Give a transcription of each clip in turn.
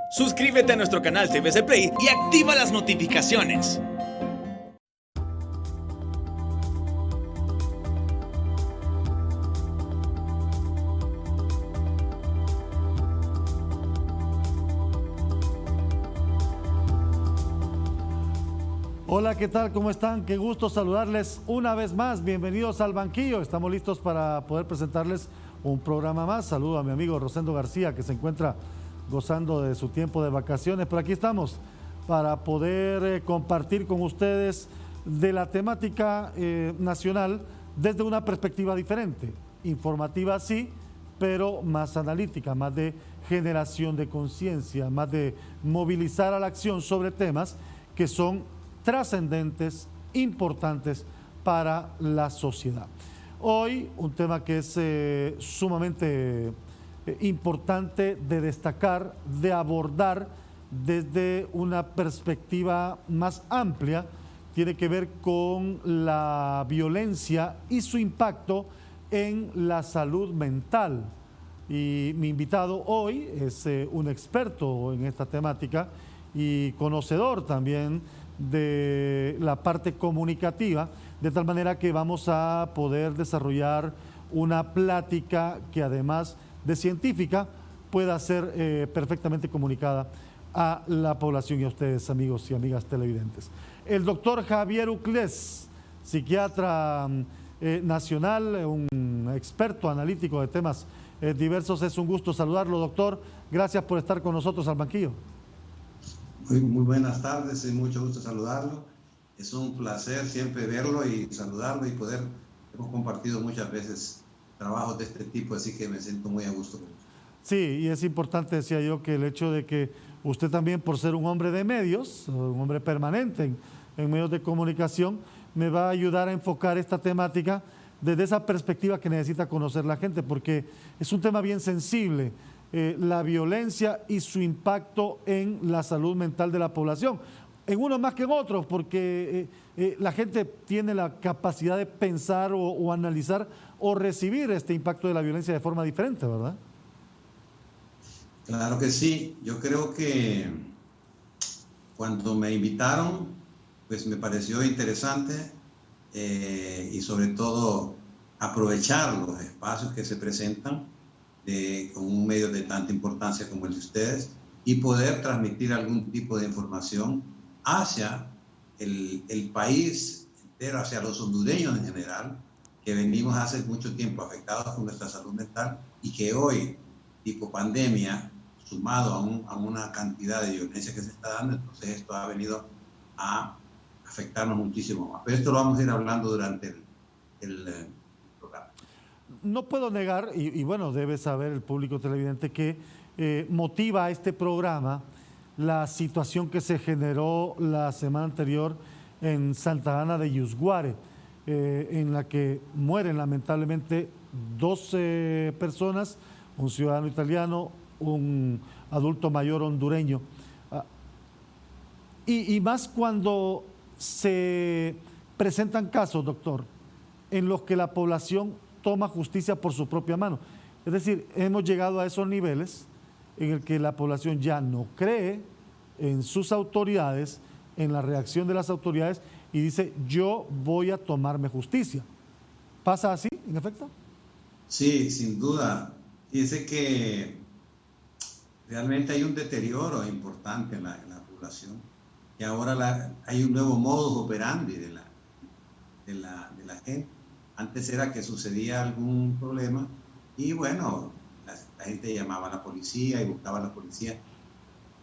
Suscríbete a nuestro canal TVC Play y activa las notificaciones. Hola, ¿qué tal? ¿Cómo están? Qué gusto saludarles una vez más. Bienvenidos al banquillo. Estamos listos para poder presentarles un programa más. Saludo a mi amigo Rosendo García, que se encuentra gozando de su tiempo de vacaciones. Pero aquí estamos para poder compartir con ustedes de la temática nacional desde una perspectiva diferente. Informativa sí, pero más analítica, más de generación de conciencia, más de movilizar a la acción sobre temas que son trascendentes, importantes para la sociedad. Hoy un tema que es sumamente importante de destacar, de abordar desde una perspectiva más amplia, tiene que ver con la violencia y su impacto en la salud mental. Y mi invitado hoy es un experto en esta temática y conocedor también de la parte comunicativa, de tal manera que vamos a poder desarrollar una plática que además de científica pueda ser perfectamente comunicada a la población y a ustedes, amigos y amigas televidentes. El doctor Javier Uclés, psiquiatra nacional, un experto analítico de temas diversos, es un gusto saludarlo, doctor. Gracias por estar con nosotros al banquillo. Muy buenas tardes y mucho gusto saludarlo. Es un placer siempre verlo y saludarlo y hemos compartido muchas veces trabajos de este tipo, así que me siento muy a gusto. Sí, y es importante, decía yo, que el hecho de que usted también, por ser un hombre de medios, un hombre permanente en medios de comunicación, me va a ayudar a enfocar esta temática desde esa perspectiva que necesita conocer la gente, porque es un tema bien sensible. La violencia y su impacto en la salud mental de la población, en unos más que en otros, porque la gente tiene la capacidad de pensar o analizar o recibir este impacto de la violencia de forma diferente, ¿verdad? Claro que sí. Yo creo que cuando me invitaron, pues me pareció interesante y sobre todo aprovechar los espacios que se presentan con un medio de tanta importancia como el de ustedes y poder transmitir algún tipo de información hacia el país entero, hacia los hondureños en general, que venimos hace mucho tiempo afectados con nuestra salud mental y que hoy, tipo pandemia, sumado a una cantidad de violencia que se está dando, entonces esto ha venido a afectarnos muchísimo más. Pero esto lo vamos a ir hablando durante el programa. No puedo negar, y bueno, debe saber el público televidente que motiva a este programa la situación que se generó la semana anterior en Santa Ana de Yusguare, en la que mueren lamentablemente 12 personas, un ciudadano italiano, un adulto mayor hondureño. Y más cuando se presentan casos, doctor, en los que la población toma justicia por su propia mano. Es decir, hemos llegado a esos niveles en el que la población ya no cree en sus autoridades, en la reacción de las autoridades y dice, yo voy a tomarme justicia. ¿Pasa así, en efecto? Sí, sin duda. Fíjese que realmente hay un deterioro importante en la población y ahora hay un nuevo modus operandi de la gente. Antes era que sucedía algún problema y bueno, la gente llamaba a la policía y buscaba a la policía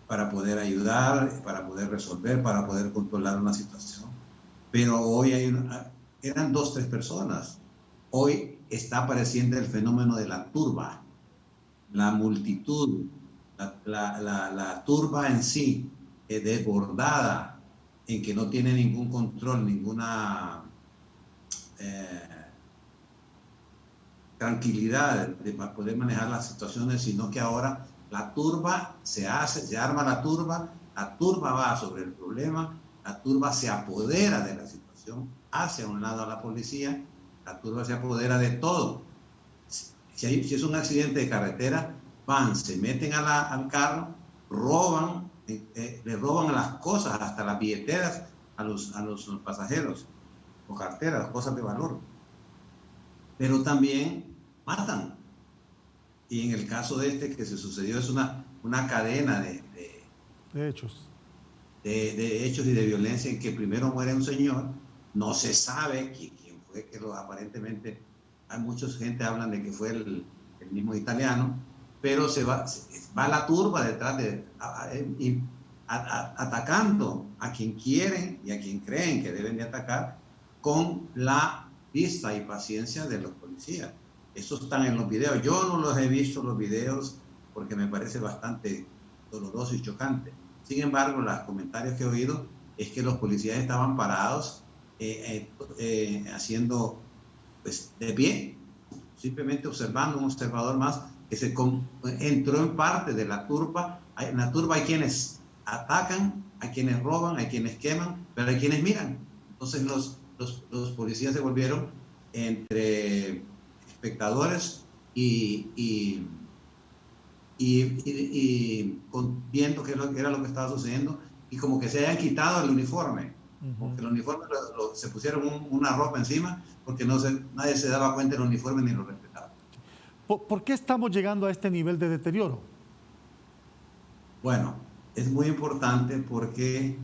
para poder ayudar, para poder resolver, para poder controlar una situación. Pero hoy eran 2, 3 personas. Hoy está apareciendo el fenómeno de la turba, la multitud, la turba en sí, desbordada, en que no tiene ningún control, ninguna tranquilidad de poder manejar las situaciones, sino que ahora la turba se arma la turba va sobre el problema, la turba se apodera de la situación, hace a un lado a la policía, la turba se apodera de todo. Si es un accidente de carretera, se meten al carro roban, le roban las cosas, hasta las billeteras a los pasajeros, o carteras, cosas de valor. Pero también matan. Y en el caso de este que se sucedió es una cadena de hechos. De hechos y de violencia en que primero muere un señor, no se sabe quién fue, aparentemente hay mucha gente hablan de que fue el mismo italiano, pero va la turba detrás atacando a quien quieren y a quien creen que deben de atacar, con la vista y paciencia de los policías. Eso están en los videos. Yo no los he visto los videos porque me parece bastante doloroso y chocante. Sin embargo, los comentarios que he oído es que los policías estaban parados haciendo, pues, de pie, simplemente observando, un observador más que entró en parte de la turba. En la turba hay quienes atacan, hay quienes roban, hay quienes queman, pero hay quienes miran. Entonces los policías se volvieron entre espectadores y viendo qué era lo que estaba sucediendo, y como que se hayan quitado el uniforme, porque el uniforme se pusieron una ropa encima, porque nadie se daba cuenta del uniforme ni lo respetaba. ¿Por qué estamos llegando a este nivel de deterioro? Bueno, es muy importante porque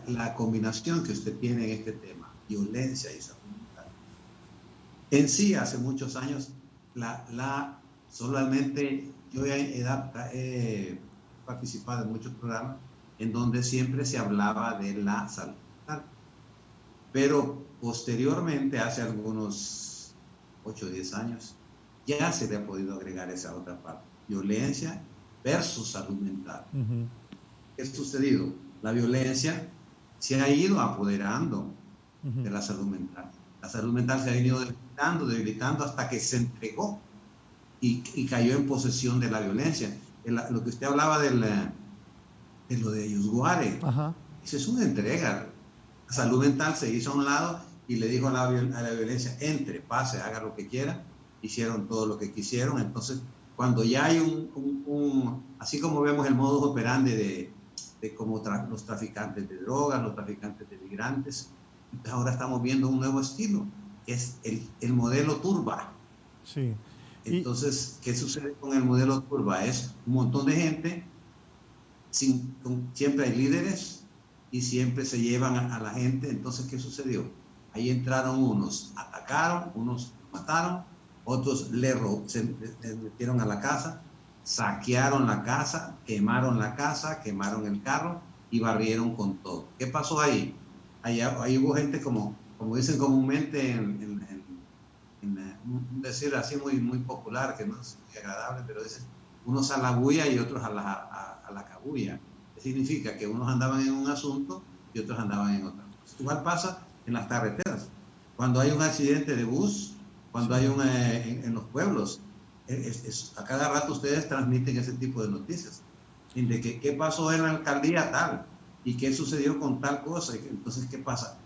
la combinación que usted tiene en este tema, violencia y salud mental, en sí hace muchos años, solamente yo he participado en muchos programas en donde siempre se hablaba de la salud mental, pero posteriormente, hace algunos 8 o 10 años, ya se le ha podido agregar esa otra parte, violencia versus salud mental. ¿Qué ha sucedido? La violencia se ha ido apoderando de la salud mental. La salud mental se ha venido debilitando hasta que se entregó y cayó en posesión de la violencia. Lo que usted hablaba de lo de Yusguare, esa es una entrega. La salud mental se hizo a un lado y le dijo a la violencia: entre, pase, haga lo que quiera. Hicieron todo lo que quisieron. Entonces, cuando ya hay así como vemos el modus operandi de como los traficantes de drogas, los traficantes de migrantes, ahora estamos viendo un nuevo estilo, que es el modelo turba. Sí. Entonces, ¿qué sucede con el modelo turba? Es un montón de gente, siempre hay líderes y siempre se llevan a la gente. Entonces, ¿qué sucedió? Ahí entraron unos, atacaron, unos mataron, otros se metieron a la casa, saquearon la casa, quemaron el carro y barrieron con todo. ¿Qué pasó ahí? Ahí hubo gente, como dicen comúnmente un decir así muy popular, que no es muy agradable, pero dicen unos a la bulla y otros a la cabulla. ¿Qué significa? Que unos andaban en un asunto y otros andaban en otro. Igual pasa en las carreteras. Cuando hay un accidente de bus, cuando hay en los pueblos, a cada rato ustedes transmiten ese tipo de noticias, de qué pasó en la alcaldía tal, y qué sucedió con tal cosa. Entonces, ¿qué pasa?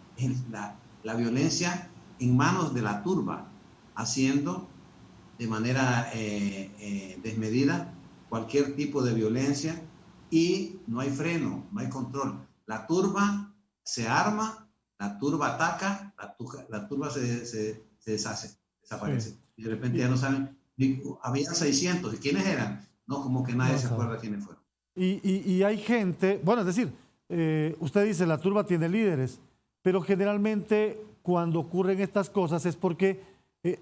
La violencia en manos de la turba, haciendo de manera desmedida cualquier tipo de violencia, y no hay freno, no hay control. La turba se arma, la turba ataca, la turba se deshace, desaparece. Sí. Y de repente ya no saben, había 600, ¿y quiénes eran? No, como que nadie se acuerda quiénes fueron. Y hay gente, bueno, es decir, usted dice la turba tiene líderes, pero generalmente cuando ocurren estas cosas es porque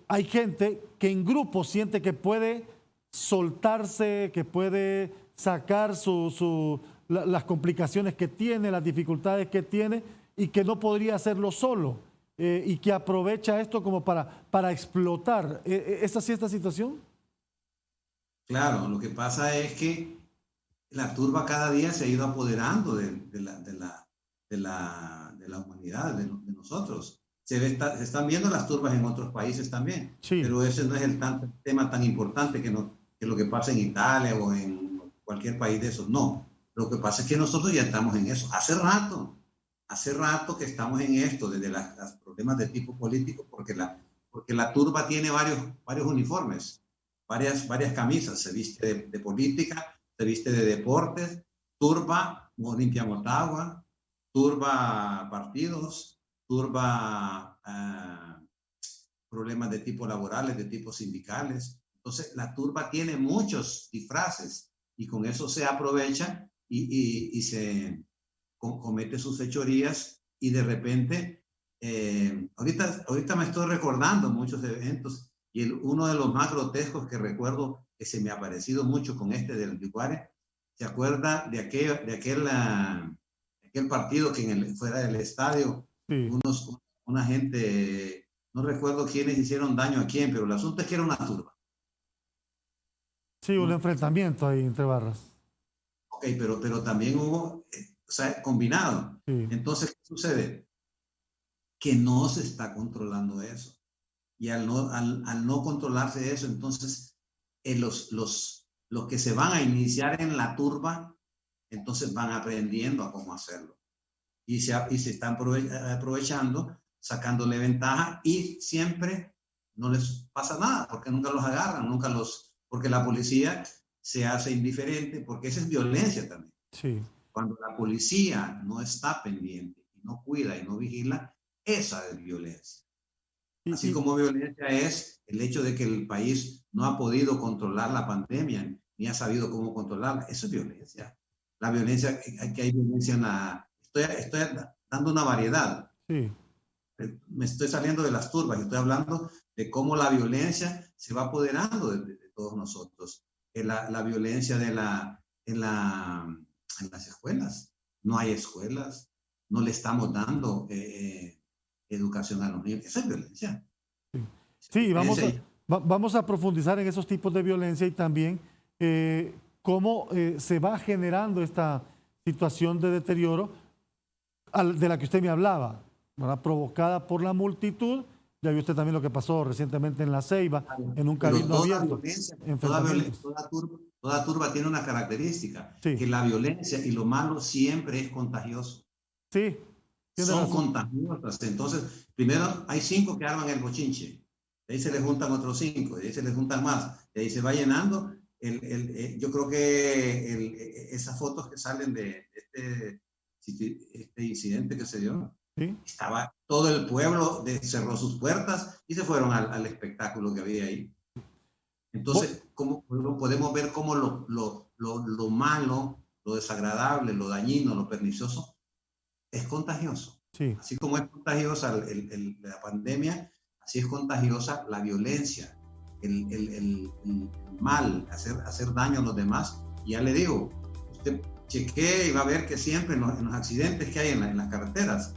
hay gente que en grupo siente que puede soltarse, que puede sacar las complicaciones que tiene, las dificultades que tiene, y que no podría hacerlo solo, y que aprovecha esto como para explotar. ¿Es así esta situación? Claro, lo que pasa es que la turba cada día se ha ido apoderando de la humanidad, de nosotros. Se están viendo las turbas en otros países también, sí, pero ese no es el tema tan importante que lo que pasa en Italia o en cualquier país de esos. No, lo que pasa es que nosotros ya estamos en eso. Hace rato que estamos en esto, desde los problemas de tipo político, porque la turba tiene varios uniformes. varias camisas. Se viste de política, se viste de deportes, turba Olimpia Motagua, turba partidos, turba problemas de tipo laborales, de tipo sindicales. Entonces, la turba tiene muchos disfraces y con eso se aprovecha y se comete sus fechorías y de repente, ahorita me estoy recordando muchos eventos y uno de los más grotescos que recuerdo que se me ha parecido mucho con este del Yucuare, ¿se acuerda de aquel partido que fuera del estadio, Sí, una gente, no recuerdo quiénes hicieron daño a quién, pero el asunto es que era una turba. sí, un enfrentamiento ahí entre barras. Ok, pero también hubo, o sea, combinado. Sí, Entonces, ¿qué sucede? Que no se está controlando eso. Y al no controlarse eso, entonces los que se van a iniciar en la turba, entonces van aprendiendo a cómo hacerlo. Y se están aprovechando, sacándole ventaja y siempre no les pasa nada, porque nunca los agarran, porque la policía se hace indiferente, porque esa es violencia también. sí. Cuando la policía no está pendiente, y no cuida y no vigila, esa es violencia. Así como violencia es el hecho de que el país no ha podido controlar la pandemia, ni ha sabido cómo controlarla. Eso es violencia. La violencia, que hay violencia en la... Estoy dando una variedad. Sí. Me estoy saliendo de las turbas y estoy hablando de cómo la violencia se va apoderando de todos nosotros. La violencia en las escuelas. No hay escuelas. No le estamos dando educación a los niños. Esa es violencia. Sí, vamos a profundizar en esos tipos de violencia y también cómo se va generando esta situación de deterioro de la que usted me hablaba, ¿verdad? Provocada por la multitud. Ya vio usted también lo que pasó recientemente en La Ceiba, en un cabildo abierto. Toda turba tiene una característica, sí, que la violencia y lo malo siempre es contagioso. Sí, Son contagiosas. Entonces, primero hay 5 que arman el bochinche, de ahí se les juntan otros 5, de ahí se les juntan más, de ahí se va llenando. Yo creo que esas fotos que salen de este incidente que se dio, sí. estaba todo el pueblo, cerró sus puertas y se fueron al espectáculo que había ahí. Entonces, ¿cómo podemos ver cómo lo malo, lo desagradable, lo dañino, lo pernicioso es contagioso? Sí. Así como es contagiosa la pandemia, así es contagiosa la violencia, el mal, hacer daño a los demás. Y ya le digo, usted chequee y va a ver que siempre en los accidentes que hay en las carreteras,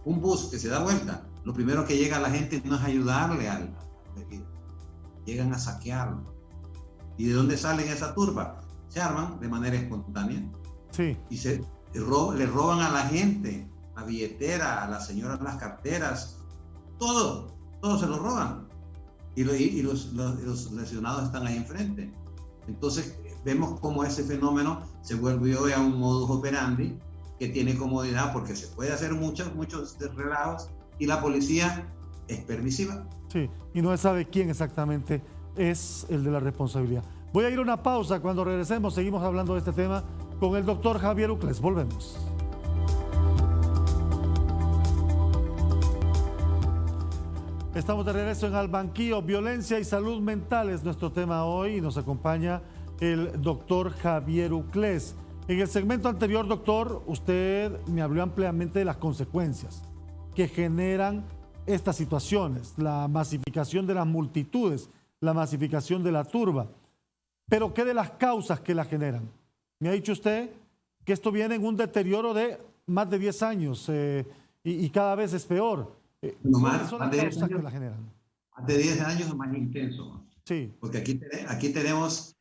un bus que se da vuelta, lo primero que llega a la gente no es ayudarle al herido, llegan a saquearlo. ¿Y de dónde salen esa turba? Se arman de manera espontánea. Sí. Y le roban a la gente, la billetera, a las señoras las carteras, todo se lo roban. Y los lesionados están ahí enfrente. Entonces vemos cómo ese fenómeno se volvió a un modus operandi que tiene comodidad porque se puede hacer muchos relajos y la policía es permisiva. Sí, y no se sabe quién exactamente es el de la responsabilidad. Voy a ir a una pausa. Cuando regresemos seguimos hablando de este tema con el doctor Javier Ucles. Volvemos. Estamos de regreso en Al Banquillo. Violencia y salud mental es nuestro tema hoy y nos acompaña el doctor Javier Ucles. En el segmento anterior, doctor, usted me habló ampliamente de las consecuencias que generan estas situaciones, la masificación de las multitudes, la masificación de la turba. Pero ¿qué de las causas que la generan? Me ha dicho usted que esto viene en un deterioro de más de 10 años y cada vez es peor. ¿Cuáles son las causas que la generan? Más de 10 años es más intenso. Sí. Porque aquí tenemos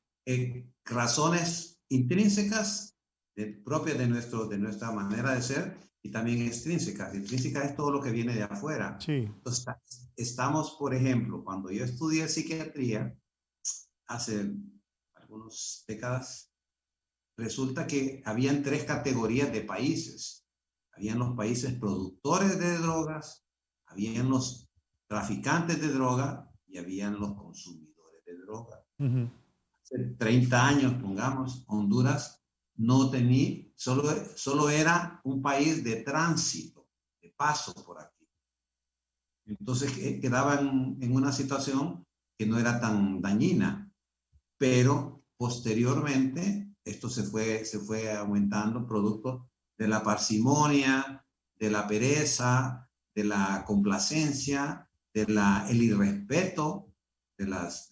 razones intrínsecas propias de nuestra manera de ser y también extrínsecas. Intrínsecas es todo lo que viene de afuera. Sí. Entonces, estamos, por ejemplo, cuando yo estudié psiquiatría hace algunas décadas, resulta que habían 3 categorías de países. Habían los países productores de drogas, habían los traficantes de droga y habían los consumidores de droga. Ujú. Hace 30 años, pongamos, Honduras no tenía, solo era un país de tránsito, de paso por aquí. Entonces quedaban en una situación que no era tan dañina, pero posteriormente esto se fue aumentando producto de la parsimonia, de la pereza, de la complacencia, el irrespeto de las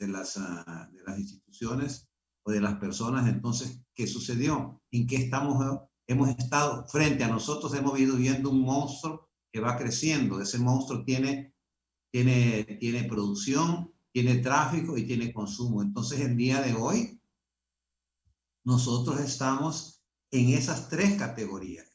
instituciones o de las personas. Entonces, ¿qué sucedió? ¿En qué hemos estado frente a nosotros? Hemos ido viendo un monstruo que va creciendo. Ese monstruo tiene producción, tiene tráfico y tiene consumo. Entonces, el día de hoy, nosotros estamos en esas tres categorías.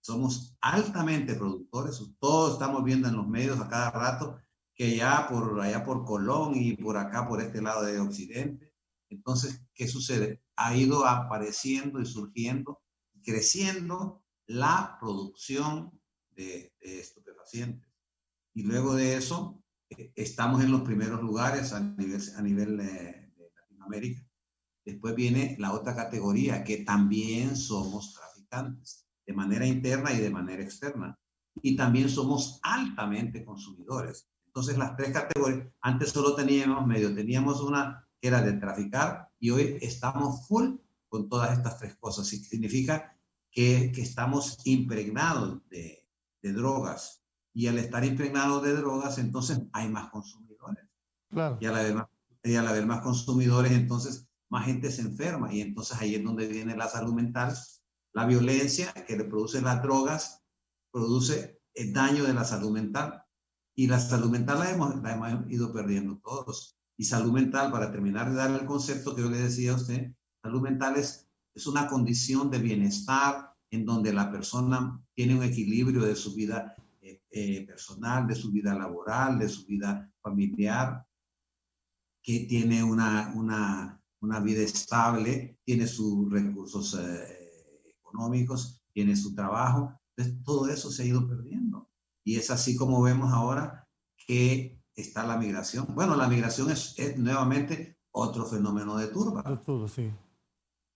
Somos altamente productores, todos estamos viendo en los medios a cada rato que ya por allá por Colón y por acá por este lado de Occidente. Entonces, ¿qué sucede? Ha ido apareciendo y surgiendo, creciendo la producción de estupefacientes. Y luego de eso, estamos en los primeros lugares a nivel de Latinoamérica. Después viene la otra categoría, que también somos traficantes, de manera interna y de manera externa. Y también somos altamente consumidores. Entonces, las tres categorías, antes solo teníamos una que era de traficar y hoy estamos full con todas estas tres cosas. Y significa que estamos impregnados de drogas. Y al estar impregnados de drogas, entonces hay más consumidores. Claro. Y al haber más consumidores, entonces más gente se enferma. Y entonces ahí es donde viene la salud mental. La violencia que le producen las drogas produce el daño de la salud mental. Y la salud mental la hemos ido perdiendo todos. Y salud mental, para terminar de dar el concepto que yo le decía a usted, salud mental es una condición de bienestar en donde la persona tiene un equilibrio de su vida personal, de su vida laboral, de su vida familiar, que tiene una vida estable, tiene sus recursos económicos, tiene su trabajo. Entonces, todo eso se ha ido perdiendo. Y es así como vemos ahora que está la migración. Bueno, la migración es nuevamente otro fenómeno de De turba. todo, sí.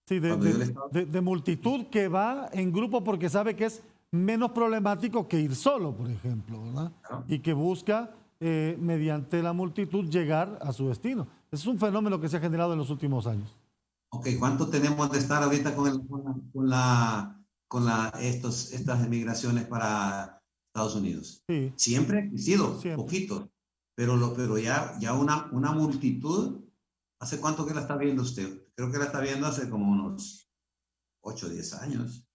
Sí, Cuando yo le estaba... de multitud que va en grupo porque sabe que es menos problemático que ir solo, por ejemplo, ¿verdad? Claro. Y que busca, mediante la multitud, llegar a su destino. Es un fenómeno que se ha generado en los últimos años. Ok, ¿cuánto tenemos de estar ahorita estas emigraciones para Estados Unidos? Sí, Siempre ha existido, siempre. poquito, pero ya una multitud. ¿Hace cuánto que la está viendo usted? Creo que la está viendo hace como unos 8 o 10 años.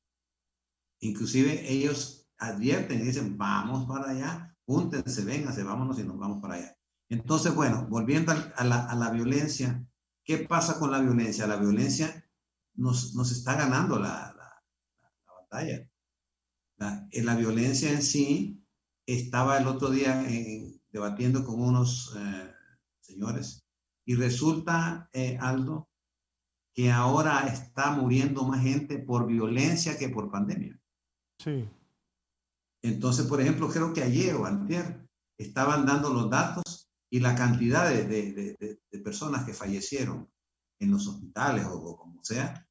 Inclusive ellos advierten y dicen, vamos para allá, júntense, vénganse, vámonos y nos vamos para allá. Entonces, bueno, volviendo a la violencia, ¿qué pasa con la violencia? La violencia nos está ganando la batalla. La violencia en sí, estaba el otro día debatiendo con unos señores y resulta, Aldo, que ahora está muriendo más gente por violencia que por pandemia. Sí, Entonces, por ejemplo, creo que ayer o antier estaban dando los datos y la cantidad de personas que fallecieron en los hospitales o como sea,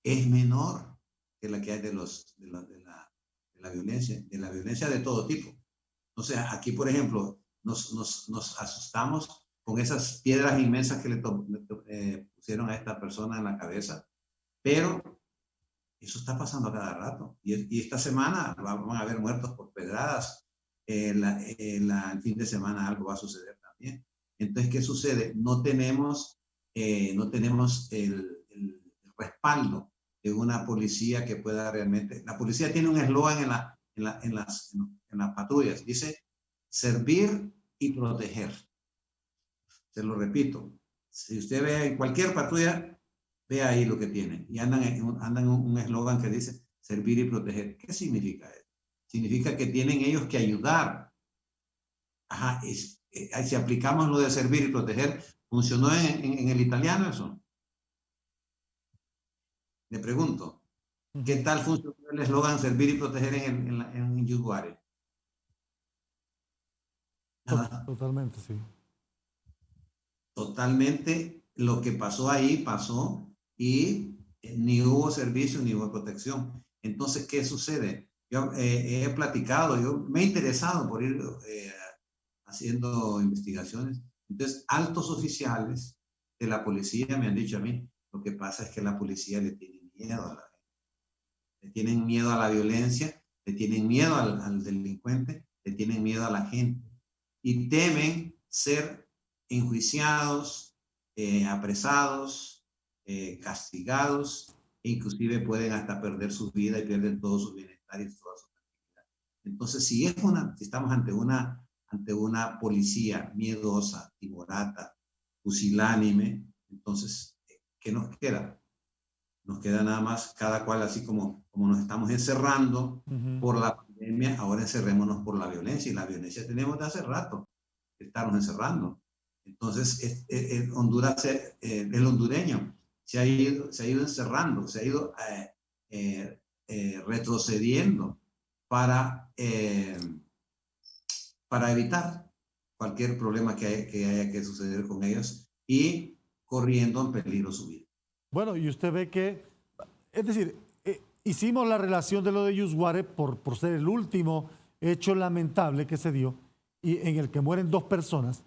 es menor que la que hay de la violencia de todo tipo. O sea, aquí, por ejemplo, nos asustamos con esas piedras inmensas que le pusieron a esta persona en la cabeza, pero eso está pasando a cada rato. Y esta semana van a haber muertos por pedradas. El fin de semana algo va a suceder también. Entonces, ¿qué sucede? No tenemos el respaldo de una policía que pueda realmente... La policía tiene un eslogan en las patrullas. Dice, servir y proteger. Se lo repito. Si usted ve en cualquier patrulla, ve ahí lo que tienen. Y andan en un eslogan que dice servir y proteger. ¿Qué significa eso? Significa que tienen ellos que ayudar. Ajá, si aplicamos lo de servir y proteger, ¿funcionó en el italiano eso? Le pregunto, ¿qué tal funcionó el eslogan servir y proteger en Yuguare? Nada. totalmente, sí. totalmente lo que pasó ahí, pasó y ni hubo servicio ni hubo protección. Entonces, ¿qué sucede? Yo he platicado, yo me he interesado por ir haciendo investigaciones. Entonces, altos oficiales de la policía me han dicho a mí, lo que pasa es que la policía le tiene miedo a la gente, le tienen miedo a la violencia, le tienen miedo al delincuente, le tienen miedo a la gente y temen ser enjuiciados, apresados, castigados, e inclusive pueden hasta perder su vida y pierden todo su bienestar y toda su tranquilidad. Entonces, si estamos ante una policía miedosa, timorata, pusilánime, entonces, ¿qué nos queda? Nos queda nada más cada cual, así como nos estamos encerrando por la pandemia, ahora encerrémonos por la violencia, y la violencia tenemos de hace rato, estarnos encerrando. Entonces, Honduras, el hondureño se ha ido encerrando, se ha ido retrocediendo para evitar cualquier problema que haya que suceder con ellos y corriendo en peligro su vida. Bueno, y usted ve que, es decir, hicimos la relación de lo de Yusguare por ser el último hecho lamentable que se dio y en el que mueren 2 personas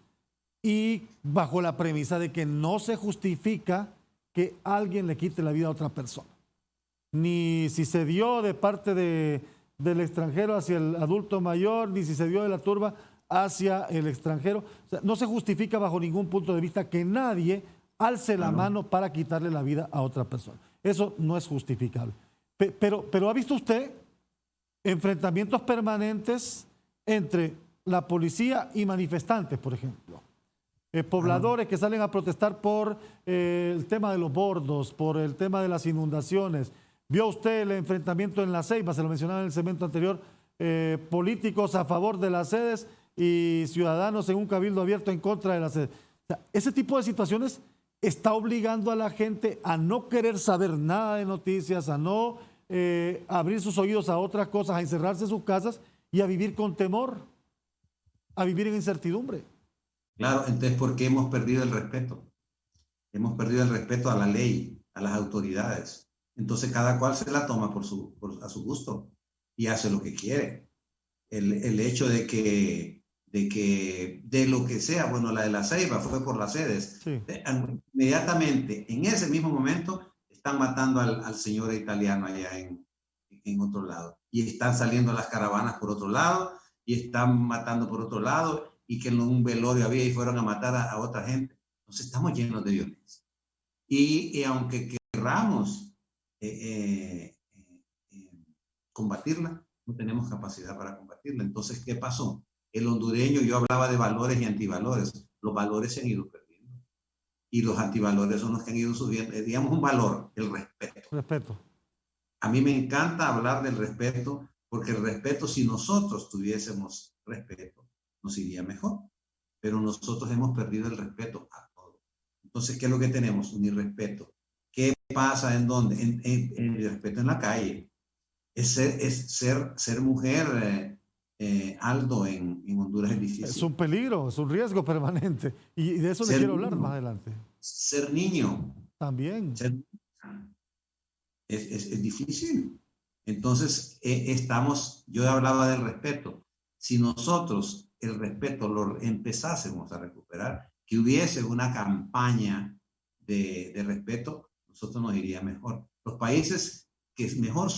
y bajo la premisa de que no se justifica que alguien le quite la vida a otra persona. Ni si se dio de parte del extranjero hacia el adulto mayor, ni si se dio de la turba hacia el extranjero. O sea, no se justifica bajo ningún punto de vista que nadie alce la mano para quitarle la vida a otra persona. Eso no es justificable. Pero ¿ha visto usted enfrentamientos permanentes entre la policía y manifestantes, por ejemplo? Pobladores que salen a protestar por el tema de los bordos, por el tema de las inundaciones. ¿Vio usted el enfrentamiento en La Ceiba? Se lo mencionaba en el segmento anterior. Políticos a favor de las sedes y ciudadanos en un cabildo abierto en contra de las sedes. O sea, ese tipo de situaciones está obligando a la gente a no querer saber nada de noticias, a no abrir sus oídos a otras cosas, a encerrarse en sus casas y a vivir con temor, a vivir en incertidumbre. Claro, entonces, ¿por qué hemos perdido el respeto? Hemos perdido el respeto a la ley, a las autoridades. Entonces, cada cual se la toma a su gusto y hace lo que quiere. El hecho de lo que sea, bueno, la de La Ceiba fue por las sedes. Sí. Inmediatamente, en ese mismo momento, están matando al señor italiano allá en otro lado. Y están saliendo las caravanas por otro lado, y están matando por otro lado, y que en un velorio había y fueron a matar a otra gente. Entonces estamos llenos de violencia. Y aunque querramos combatirla, no tenemos capacidad para combatirla. Entonces, ¿qué pasó? El hondureño, yo hablaba de valores y antivalores. Los valores se han ido perdiendo. Y los antivalores son los que han ido subiendo. Digamos un valor, el respeto. Respeto. A mí me encanta hablar del respeto, porque el respeto, si nosotros tuviésemos respeto, nos iría mejor. Pero nosotros hemos perdido el respeto a todo. Entonces, ¿qué es lo que tenemos? Un irrespeto. ¿Qué pasa en dónde? En el respeto en la calle. Es ser mujer, Aldo, en Honduras es difícil. Es un peligro, es un riesgo permanente. Y de eso le quiero hablar más adelante. Ser niño. También. Es difícil. Entonces, yo hablaba del respeto. Si nosotros el respeto lo empezásemos a recuperar, que hubiese una campaña de respeto, nosotros nos iría mejor. Los países que mejor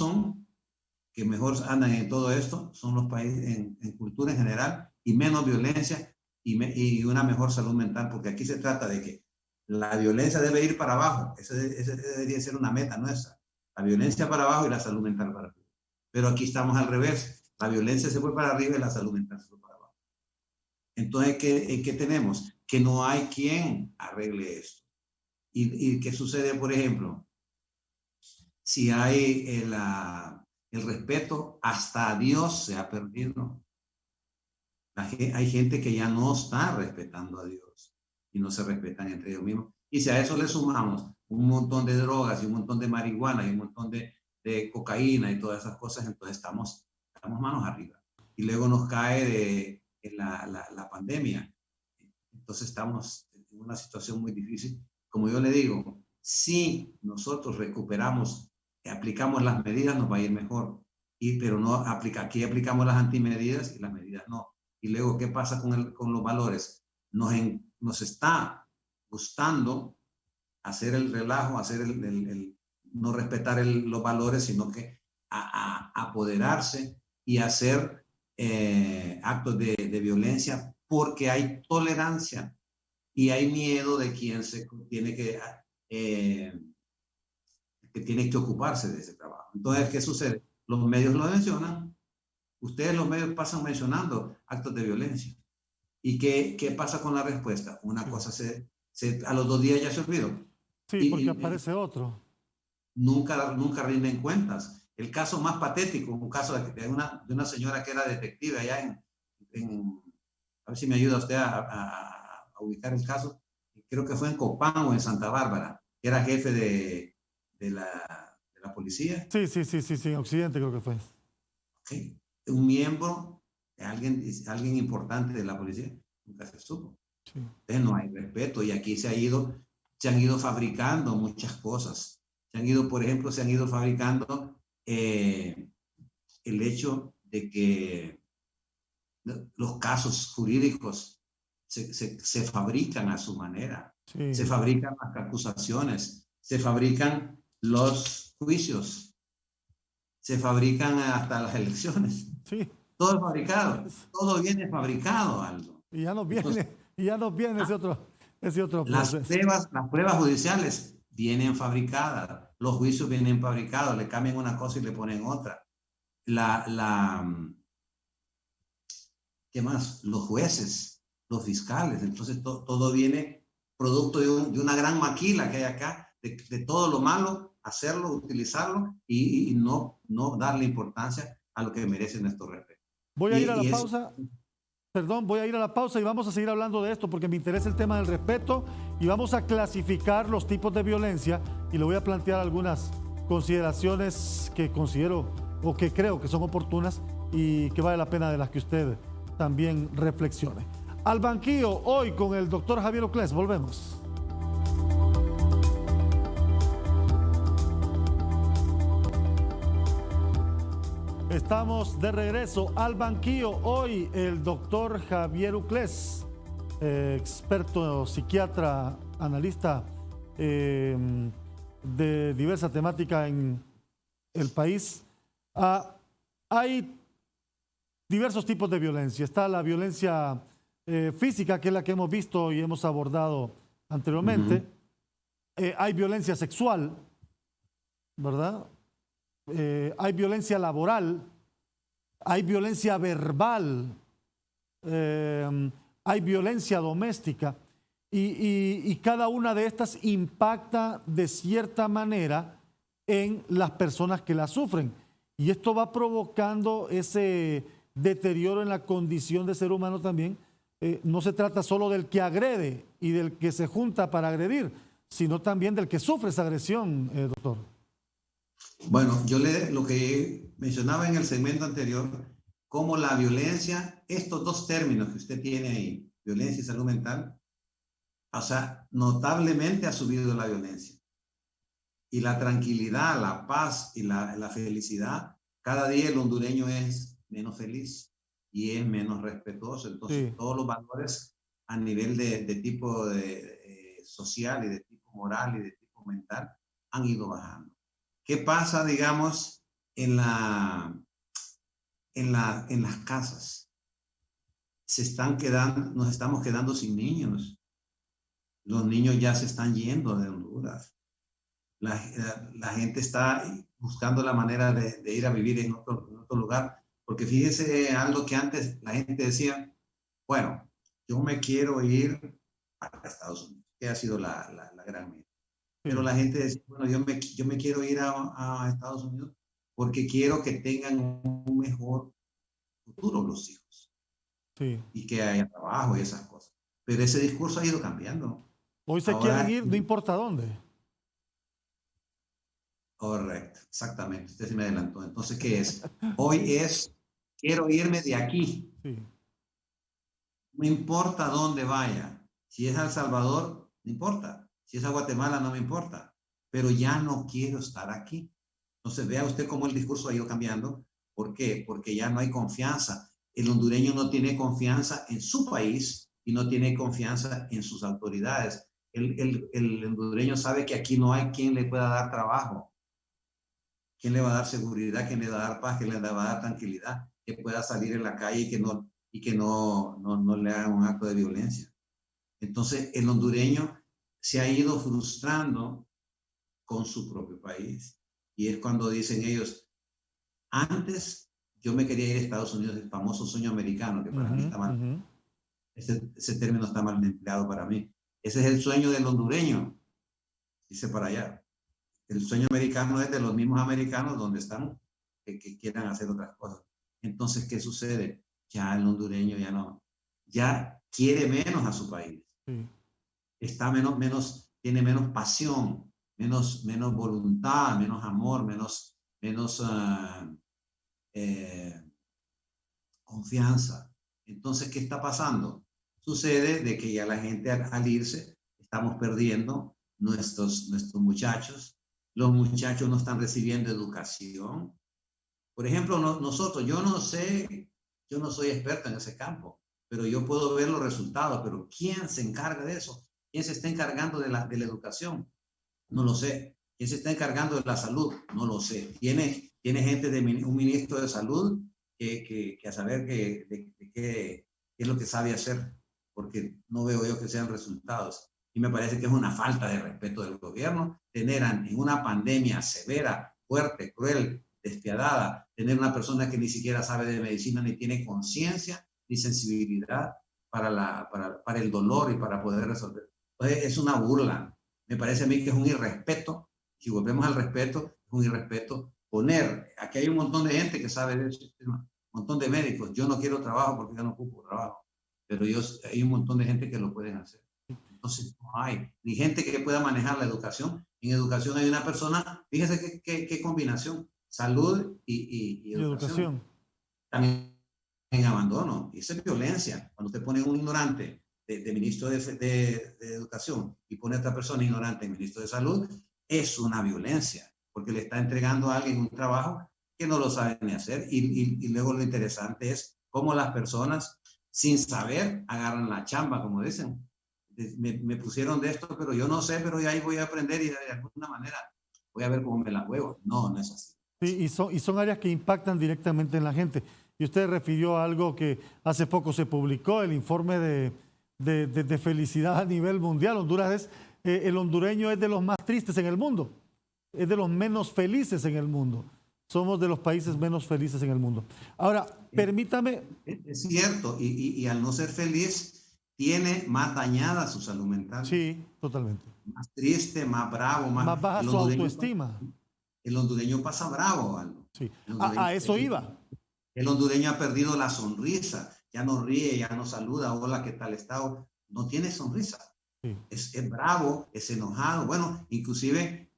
andan en todo esto, son los países en cultura en general, y menos violencia y una mejor salud mental, porque aquí se trata de que la violencia debe ir para abajo. Esa debería ser una meta nuestra. La violencia para abajo y la salud mental para arriba. Pero aquí estamos al revés. La violencia se fue para arriba y la salud mental se fue para abajo. Entonces, ¿qué tenemos? Que no hay quien arregle esto. ¿Y qué sucede, por ejemplo? Si hay el respeto, hasta a Dios se ha perdido. Hay gente que ya no está respetando a Dios y no se respetan entre ellos mismos. Y si a eso le sumamos un montón de drogas y un montón de marihuana y un montón de cocaína y todas esas cosas, entonces estamos manos arriba. Y luego nos cae la pandemia. Entonces en una situación muy difícil. Como yo le digo, si nosotros recuperamos, aplicamos las medidas, nos va a ir mejor. Pero no aquí aplicamos las antimedidas y las medidas no. Y luego, ¿qué pasa con los valores? Nos está gustando hacer el relajo, hacer no respetar los valores, sino que apoderarse y hacer actos de violencia porque hay tolerancia y hay miedo de quien tiene que ocuparse de ese trabajo. Entonces, ¿qué sucede? Los medios lo mencionan, ustedes los medios pasan mencionando actos de violencia. ¿Y qué pasa con la respuesta? Una cosa a los 2 días ya se olvidó. Sí, porque aparece otro. Nunca rinden cuentas. El caso más patético, un caso de una señora que era detective allá a ver si me ayuda usted a ubicar el caso, creo que fue en Copán o en Santa Bárbara, que era jefe de la policía. Sí, Occidente creo que fue. Okay. Un miembro, alguien importante de la policía, nunca se supo. Sí. Entonces no hay respeto y aquí se han ido fabricando muchas cosas. Por ejemplo, se han ido fabricando el hecho de que los casos jurídicos se fabrican a su manera. Sí. Se fabrican las acusaciones, se fabrican los juicios, se fabrican hasta las elecciones. Sí. Todo es fabricado, todo viene fabricado, Aldo. Y ya nos viene ese otro las proceso. Las pruebas judiciales vienen fabricadas, los juicios vienen fabricados, le cambian una cosa y le ponen otra. ¿Qué más? Los jueces, los fiscales, entonces todo viene producto de una gran maquila que hay acá, de todo lo malo, hacerlo, utilizarlo y no darle importancia a lo que merece nuestro respeto. Voy a ir a la pausa. Perdón, voy a ir a la pausa y vamos a seguir hablando de esto porque me interesa el tema del respeto y vamos a clasificar los tipos de violencia y le voy a plantear algunas consideraciones que considero o que creo que son oportunas y que vale la pena de las que usted también reflexione. Al banquillo, hoy con el doctor Javier Uclés, volvemos. Estamos de regreso al banquillo. Hoy el doctor Javier Uclés, experto psiquiatra, analista de diversa temática en el país. Hay diversos tipos de violencia. Está la violencia física, que es la que hemos visto y hemos abordado anteriormente. Hay violencia sexual, ¿verdad? Hay violencia laboral, hay violencia verbal, hay violencia doméstica y cada una de estas impacta de cierta manera en las personas que la sufren. Y esto va provocando ese deterioro en la condición de ser humano también. No se trata solo del que agrede y del que se junta para agredir, sino también del que sufre esa agresión, doctor. Bueno, lo que mencionaba en el segmento anterior, como la violencia, estos dos términos que usted tiene ahí, violencia y salud mental, o sea, notablemente ha subido la violencia. Y la tranquilidad, la paz y la felicidad, cada día el hondureño es menos feliz y es menos respetuoso. Entonces, sí, todos los valores a nivel de tipo social y de tipo moral y de tipo mental han ido bajando. ¿Qué pasa, digamos, en las casas? Nos estamos quedando sin niños. Los niños ya se están yendo de Honduras. La gente está buscando la manera de ir a vivir en otro lugar. Porque fíjese algo que antes la gente decía, bueno, yo me quiero ir a Estados Unidos, que ha sido la gran meta. Pero la gente decía, bueno, yo me quiero ir a Estados Unidos porque quiero que tengan un mejor futuro los hijos. Sí. Y que haya trabajo y esas cosas. Pero ese discurso ha ido cambiando. Hoy se quieren ir, no importa dónde. Correcto, exactamente. Usted se me adelantó. Entonces, ¿qué es? Hoy es, quiero irme de aquí. Sí. No importa dónde vaya. Si es a El Salvador, no importa. Si es a Guatemala, no me importa. Pero ya no quiero estar aquí. Entonces, vea usted cómo el discurso ha ido cambiando. ¿Por qué? Porque ya no hay confianza. El hondureño no tiene confianza en su país y no tiene confianza en sus autoridades. El hondureño sabe que aquí no hay quien le pueda dar trabajo, quién le va a dar seguridad, quién le va a dar paz, quién le va a dar tranquilidad, que pueda salir en la calle y que no le haga un acto de violencia. Entonces, el hondureño se ha ido frustrando con su propio país. Y es cuando dicen ellos, antes yo me quería ir a Estados Unidos, el famoso sueño americano, que para mí está mal. Ese término está mal empleado para mí. Ese es el sueño del hondureño, dice para allá. El sueño americano es de los mismos americanos donde están, que quieran hacer otras cosas. Entonces, ¿qué sucede? Ya el hondureño ya quiere menos a su país. Sí. Está tiene menos pasión, menos voluntad, menos amor, menos confianza. Entonces, ¿qué está pasando? Sucede de que ya la gente al irse, estamos perdiendo nuestros muchachos. Los muchachos no están recibiendo educación. Por ejemplo, nosotros, yo no soy experto en ese campo, pero yo puedo ver los resultados. Pero ¿quién se encarga de eso? ¿Quién se está encargando de la educación? No lo sé. ¿Quién se está encargando de la salud? No lo sé. ¿Tiene gente un ministro de salud que a saber qué es lo que sabe hacer? Porque no veo yo que sean resultados. Y me parece que es una falta de respeto del gobierno tener en una pandemia severa, fuerte, cruel, despiadada, tener una persona que ni siquiera sabe de medicina, ni tiene conciencia, ni sensibilidad para el dolor y para poder resolver. Entonces, es una burla. Me parece a mí que es un irrespeto. Si volvemos al respeto, es un irrespeto aquí hay un montón de gente que sabe de ese tema, un montón de médicos. Yo no quiero trabajo porque yo no ocupo trabajo, pero hay un montón de gente que lo pueden hacer. Entonces, no hay ni gente que pueda manejar la educación. En educación hay una persona, fíjese qué combinación, salud y educación. También en abandono, y esa es violencia. Cuando usted pone un ignorante de ministro de educación y pone a otra persona ignorante en ministro de salud, es una violencia, porque le está entregando a alguien un trabajo que no lo sabe ni hacer. Y luego lo interesante es cómo las personas, sin saber, agarran la chamba, como dicen. Me pusieron de esto, pero yo no sé, pero ahí voy a aprender y de alguna manera voy a ver cómo me la juego. No es así. Sí, y son áreas que impactan directamente en la gente. Y usted refirió a algo que hace poco se publicó, el informe de felicidad a nivel mundial. Honduras el hondureño es de los más tristes en el mundo, es de los menos felices en el mundo. Somos de los países menos felices en el mundo. Ahora, permítame... Es cierto, y al no ser feliz, tiene más dañada su salud mental. Sí, totalmente. Más triste, más bravo, más baja su autoestima. El hondureño pasa bravo, Aldo. Sí. A eso iba. El hondureño ha perdido la sonrisa, ya no ríe, ya no saluda, hola, ¿qué tal está? No tiene sonrisa. Sí. Es bravo, es enojado, bueno, inclusive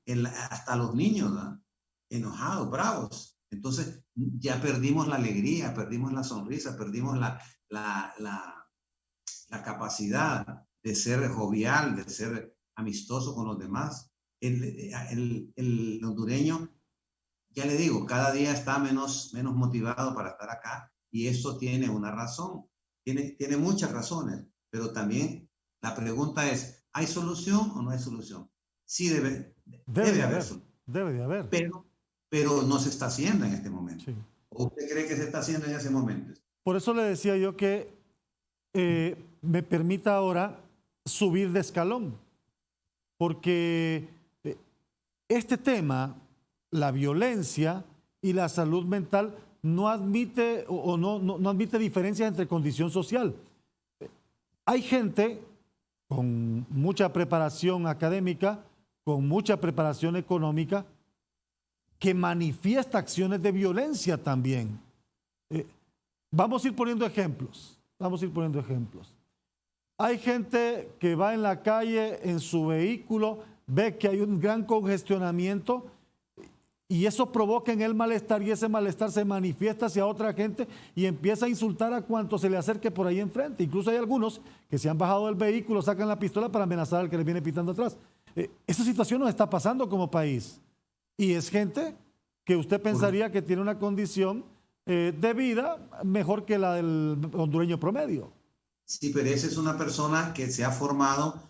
hasta los niños, ¿verdad? Enojados, bravos. Entonces ya perdimos la alegría, perdimos la sonrisa, perdimos la capacidad de ser jovial, de ser amistoso con los demás. El hondureño, ya le digo, cada día está menos motivado para estar acá, y eso tiene una razón, tiene muchas razones, pero también la pregunta es, ¿hay solución o no hay solución? Sí, debe haber solución. Debe de haber. Pero no se está haciendo en este momento. Sí. ¿O usted cree que se está haciendo en ese momento? Por eso le decía yo que me permita ahora subir de escalón, porque este tema, la violencia y la salud mental, no admite no admite diferencias entre condición social. Hay gente con mucha preparación académica, con mucha preparación económica, que manifiesta acciones de violencia también. Vamos a ir poniendo ejemplos. Hay gente que va en la calle en su vehículo, ve que hay un gran congestionamiento Y eso provoca en él malestar y ese malestar se manifiesta hacia otra gente y empieza a insultar a cuanto se le acerque por ahí enfrente. Incluso hay algunos que se han bajado del vehículo, sacan la pistola para amenazar al que le viene pitando atrás. Esa situación nos está pasando como país. Y es gente que usted pensaría que tiene una condición de vida mejor que la del hondureño promedio. Sí, pero esa es una persona que se ha formado,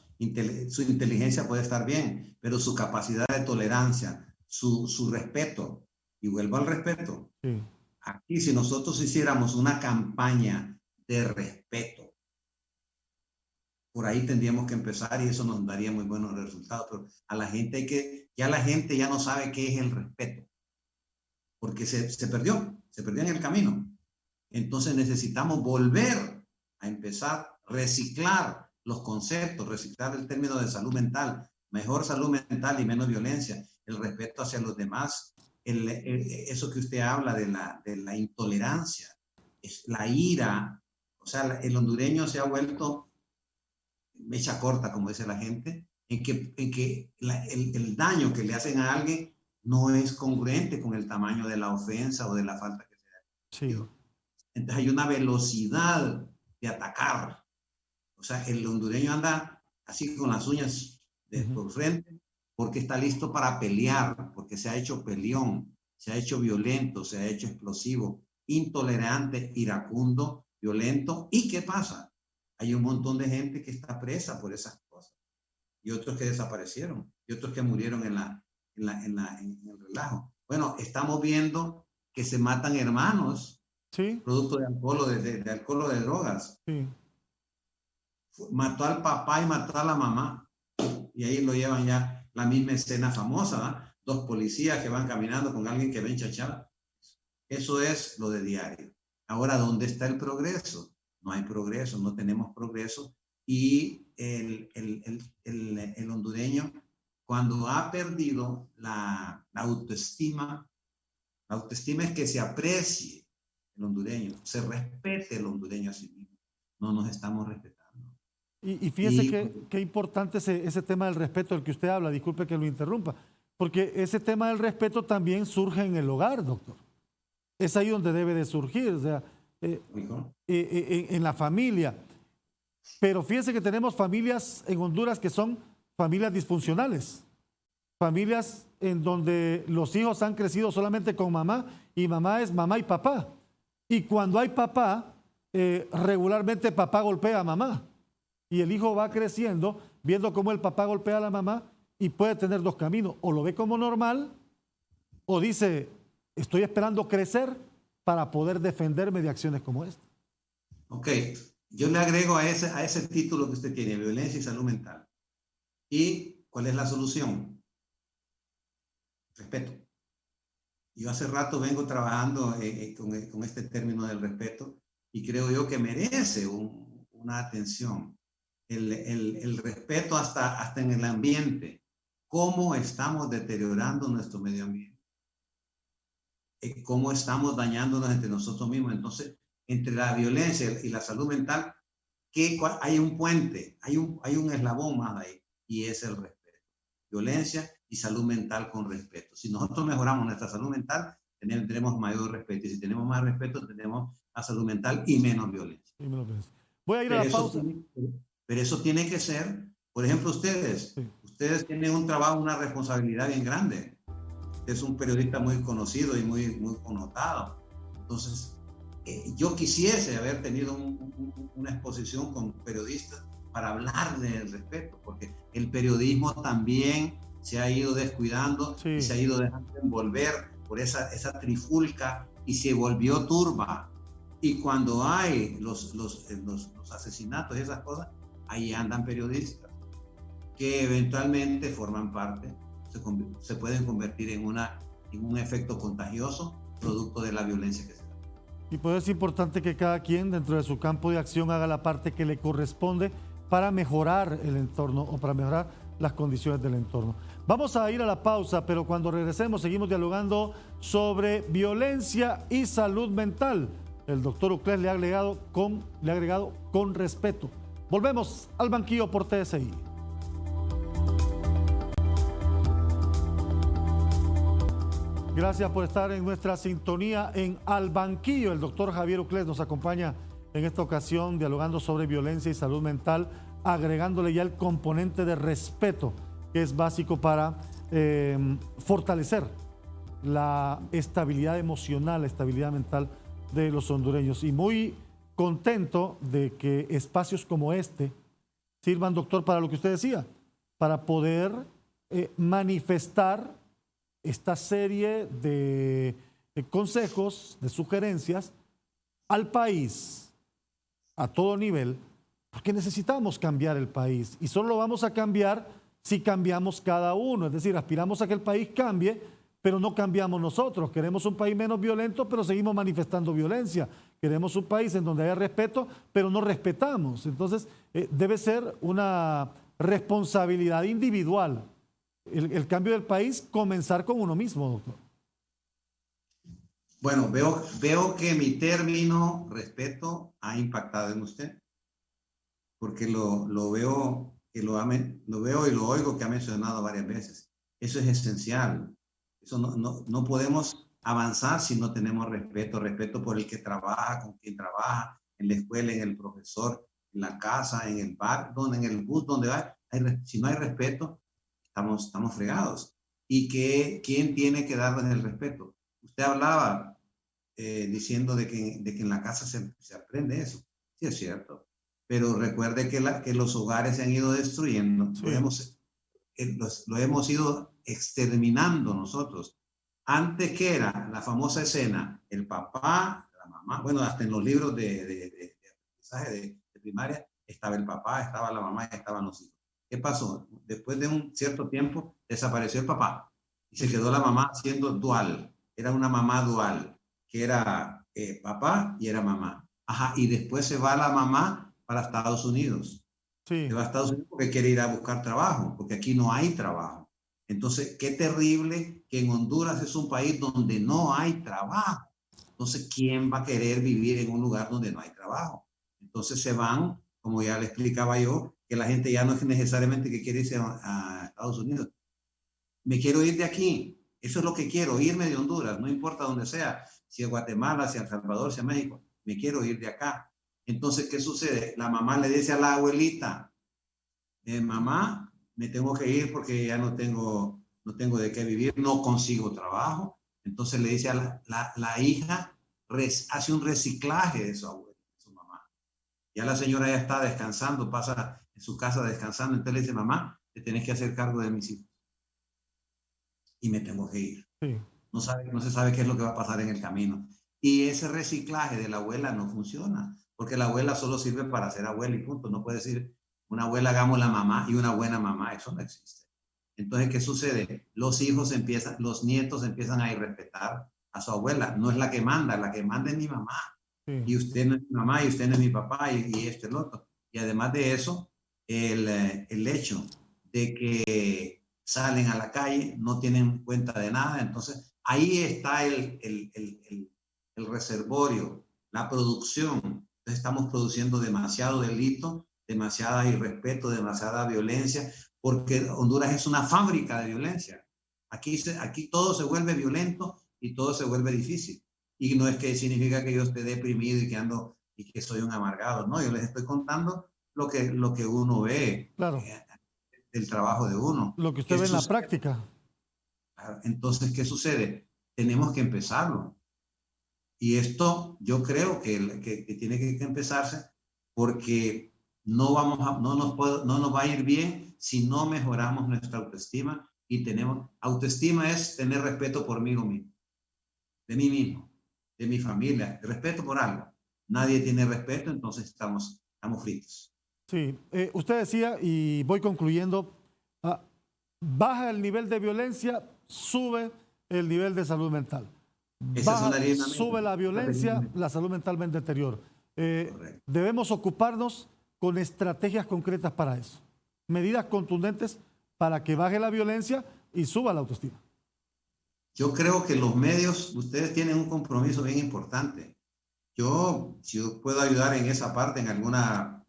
su inteligencia puede estar bien, pero su capacidad de tolerancia, su respeto, y vuelvo al respeto. Sí. Aquí, si nosotros hiciéramos una campaña de respeto, por ahí tendríamos que empezar y eso nos daría muy buenos resultados, pero a la gente la gente ya no sabe qué es el respeto, porque se perdió en el camino. Entonces necesitamos volver a empezar, reciclar los conceptos, reciclar el término de salud mental, mejor salud mental y menos violencia, el respeto hacia los demás, eso que usted habla de la intolerancia, es la ira. O sea, el hondureño se ha vuelto mecha corta, como dice la gente, en que el daño que le hacen a alguien no es congruente con el tamaño de la ofensa o de la falta que se ha hecho. Sí. Entonces hay una velocidad de atacar. O sea, el hondureño anda así con las uñas por frente porque está listo para pelear, porque se ha hecho peleón, se ha hecho violento, se ha hecho explosivo, intolerante, iracundo, violento. ¿Y qué pasa? Hay un montón de gente que está presa por esas cosas y otros que desaparecieron y otros que murieron en el relajo. Bueno, estamos viendo que se matan hermanos, ¿Sí? producto de alcohol o de alcohol o de drogas. Sí. Mató al papá y mató a la mamá y ahí lo llevan ya, la misma escena famosa, ¿verdad? Dos policías que van caminando con alguien que ven chachar. Eso es lo de diario. Ahora, ¿dónde está el progreso? No hay progreso, no tenemos progreso. Y el hondureño, cuando ha perdido la autoestima es que se aprecie el hondureño, se respete el hondureño a sí mismo. No nos estamos respetando. Y fíjese qué importante ese tema del respeto del que usted habla, disculpe que lo interrumpa, porque ese tema del respeto también surge en el hogar, doctor. Es ahí donde debe de surgir, o sea, en la familia. Pero fíjese que tenemos familias en Honduras que son familias disfuncionales, familias en donde los hijos han crecido solamente con mamá y mamá es mamá y papá. Y cuando hay papá, regularmente papá golpea a mamá. Y el hijo va creciendo viendo cómo el papá golpea a la mamá y puede tener dos caminos. O lo ve como normal o dice, estoy esperando crecer para poder defenderme de acciones como esta. Ok, yo le agrego a ese título que usted tiene, violencia y salud mental. ¿Y cuál es la solución? Respeto. Yo hace rato vengo trabajando con este término del respeto y creo yo que merece una atención. El respeto hasta en el ambiente. ¿Cómo estamos deteriorando nuestro medio ambiente? ¿Cómo estamos dañándonos entre nosotros mismos? Entonces, entre la violencia y la salud mental, hay un puente, hay un eslabón más ahí, y es el respeto. Violencia y salud mental con respeto. Si nosotros mejoramos nuestra salud mental, tendremos mayor respeto. Y si tenemos más respeto, tendremos más salud mental y menos violencia. Voy a ir a la pausa. Pero eso tiene que ser, por ejemplo, ustedes tienen un trabajo, una responsabilidad bien grande. Usted es un periodista muy conocido y muy connotado. Entonces, yo quisiese haber tenido una exposición con periodistas para hablar del respeto, porque el periodismo también se ha ido descuidando y se ha ido dejando envolver por esa trifulca y se volvió turba. Y cuando hay los asesinatos y esas cosas, ahí andan periodistas que eventualmente forman parte, se pueden convertir en un efecto contagioso producto de la violencia que se da. Y pues es importante que cada quien dentro de su campo de acción haga la parte que le corresponde para mejorar el entorno o para mejorar las condiciones del entorno. Vamos a ir a la pausa, pero cuando regresemos seguimos dialogando sobre violencia y salud mental. El doctor Uclés le ha agregado con respeto. Volvemos al banquillo por TSI. Gracias por estar en nuestra sintonía en Al Banquillo. El doctor Javier Uclés nos acompaña en esta ocasión dialogando sobre violencia y salud mental, agregándole ya el componente de respeto, que es básico para fortalecer la estabilidad emocional, la estabilidad mental de los hondureños. Y muy contento de que espacios como este sirvan, doctor, para lo que usted decía, para poder manifestar esta serie de consejos, de sugerencias al país a todo nivel, porque necesitamos cambiar el país y solo lo vamos a cambiar si cambiamos cada uno. Es decir, aspiramos a que el país cambie, pero no cambiamos nosotros. Queremos un país menos violento, pero seguimos manifestando violencia. Queremos un país en donde haya respeto, pero no respetamos. Entonces, debe ser una responsabilidad individual el cambio del país, comenzar con uno mismo, doctor. Bueno, veo que mi término respeto ha impactado en usted, porque lo veo y lo oigo que ha mencionado varias veces. Eso es esencial. Eso no podemos avanzar si no tenemos respeto por el que trabaja, con quien trabaja, en la escuela, en el profesor, en la casa, en el bar, en el bus, donde va. Si no hay respeto, estamos fregados. ¿Y quién tiene que darles el respeto? Usted hablaba diciendo de que en la casa se aprende eso. Sí, es cierto. Pero recuerde que los hogares se han ido destruyendo. Sí. Lo hemos ido exterminando nosotros. Antes, que era la famosa escena, el papá, la mamá, bueno, hasta en los libros de aprendizaje de primaria, estaba el papá, estaba la mamá y estaban los hijos. ¿Qué pasó? Después de un cierto tiempo, desapareció el papá y se quedó la mamá siendo dual. Era una mamá dual, que era papá y era mamá. Ajá, y después se va la mamá para Estados Unidos. Sí. Se va a Estados Unidos porque quiere ir a buscar trabajo, porque aquí no hay trabajo. Entonces, qué terrible que en Honduras es un país donde no hay trabajo. Entonces, ¿quién va a querer vivir en un lugar donde no hay trabajo? Entonces se van, como ya le explicaba yo, que la gente ya no es necesariamente que quiere irse a Estados Unidos. Me quiero ir de aquí. Eso es lo que quiero, irme de Honduras, no importa dónde sea, si es Guatemala, si es El Salvador, si es México, me quiero ir de acá. Entonces, ¿qué sucede? La mamá le dice a la abuelita, mamá, me tengo que ir porque ya no tengo de qué vivir, no consigo trabajo. Entonces le dice a la hija, hace un reciclaje de su abuela, de su mamá. Ya la señora ya está descansando, pasa en su casa descansando, entonces le dice, mamá, te tenés que hacer cargo de mis hijos. Y me tengo que ir. Sí. No se sabe qué es lo que va a pasar en el camino. Y ese reciclaje de la abuela no funciona, porque la abuela solo sirve para ser abuela y punto. No puede decir, una abuela hagamos la mamá y una buena mamá, eso no existe. Entonces, ¿qué sucede? Los nietos empiezan a irrespetar a su abuela. No es la que manda es mi mamá. Sí. Y usted no es mi mamá, y usted no es mi papá, y este es el otro. Y además de eso, el hecho de que salen a la calle, no tienen cuenta de nada. Entonces, ahí está el reservorio, la producción. Entonces, estamos produciendo demasiado delito, demasiada irrespeto, demasiada violencia, porque Honduras es una fábrica de violencia. Aquí todo se vuelve violento y todo se vuelve difícil. Y no es que significa que yo esté deprimido y que soy un amargado. No, yo les estoy contando lo que uno ve. Claro. Del trabajo de uno. Lo que usted ve en la práctica. Entonces, ¿qué sucede? Tenemos que empezarlo. Y esto yo creo que tiene que empezarse porque no nos va a ir bien si no mejoramos nuestra autoestima. Autoestima es tener respeto por mí mismo, de mí mismo, de mi familia, respeto por algo. Nadie tiene respeto, entonces estamos fritos. Sí, usted decía, y voy concluyendo, baja el nivel de violencia, sube el nivel de salud mental. Sube la violencia, la salud mental va en deterioro. Debemos ocuparnos con estrategias concretas para eso. Medidas contundentes para que baje la violencia y suba la autoestima. Yo creo que los medios, ustedes tienen un compromiso bien importante. Si yo puedo ayudar en esa parte, en algunas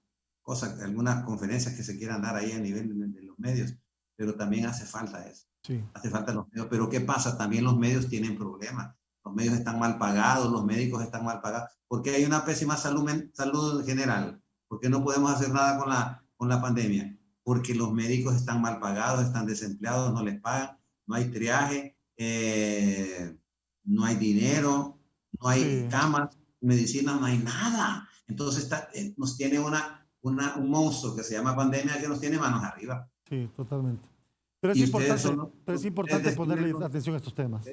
conferencias que se quieran dar ahí a nivel de los medios, pero también hace falta eso. Sí. Hace falta los medios. Pero ¿qué pasa? También los medios tienen problemas. Los medios están mal pagados, los médicos están mal pagados, porque hay una pésima salud en general. Porque no podemos hacer nada con la pandemia. Porque los médicos están mal pagados, están desempleados, no les pagan, no hay triaje, no hay dinero, no hay camas, medicina, no hay nada. Entonces nos tiene un monstruo que se llama pandemia que nos tiene manos arriba. Sí, totalmente. Pero es importante ponerle atención a estos temas.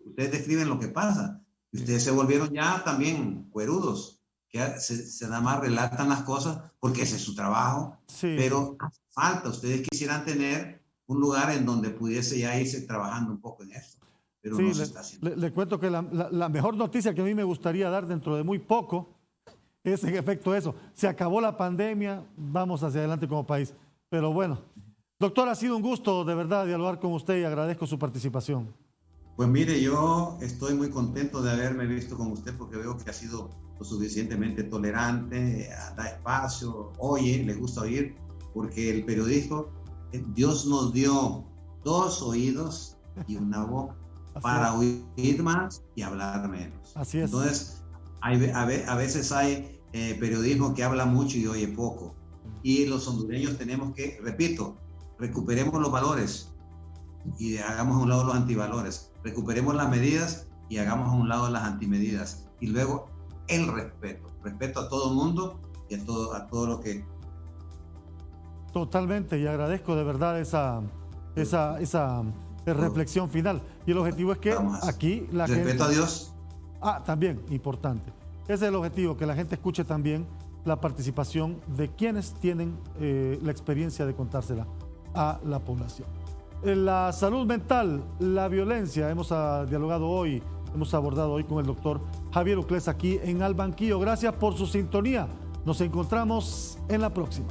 Ustedes describen lo que pasa. Ustedes se volvieron ya también cuerudos, que se nada más relatan las cosas porque ese es su trabajo. Sí. Pero hace falta. Ustedes quisieran tener un lugar en donde pudiese ya irse trabajando un poco en esto. Pero sí, no se está haciendo. Le cuento que la mejor noticia que a mí me gustaría dar dentro de muy poco es en efecto eso. Se acabó la pandemia, vamos hacia adelante como país. Pero bueno, doctor, ha sido un gusto de verdad dialogar con usted y agradezco su participación. Pues mire, yo estoy muy contento de haberme visto con usted porque veo que ha sido lo suficientemente tolerante, da espacio, oye, le gusta oír, porque el periodismo, Dios nos dio 2 oídos y una boca para oír más y hablar menos. Así es. Entonces, a veces hay periodismo que habla mucho y oye poco. Y los hondureños tenemos que, repito, recuperemos los valores y hagamos a un lado los antivalores. Recuperemos las medidas y hagamos a un lado las antimedidas. Y luego el respeto a todo el mundo y a todo lo que... Totalmente, y agradezco de verdad esa reflexión final. Y el objetivo es que aquí la gente... Respeto a Dios. También, importante. Ese es el objetivo, que la gente escuche también la participación de quienes tienen la experiencia de contársela a la población. La salud mental, la violencia, hemos dialogado hoy, hemos abordado hoy con el doctor Javier Uclés aquí en Al Banquillo. Gracias por su sintonía. Nos encontramos en la próxima.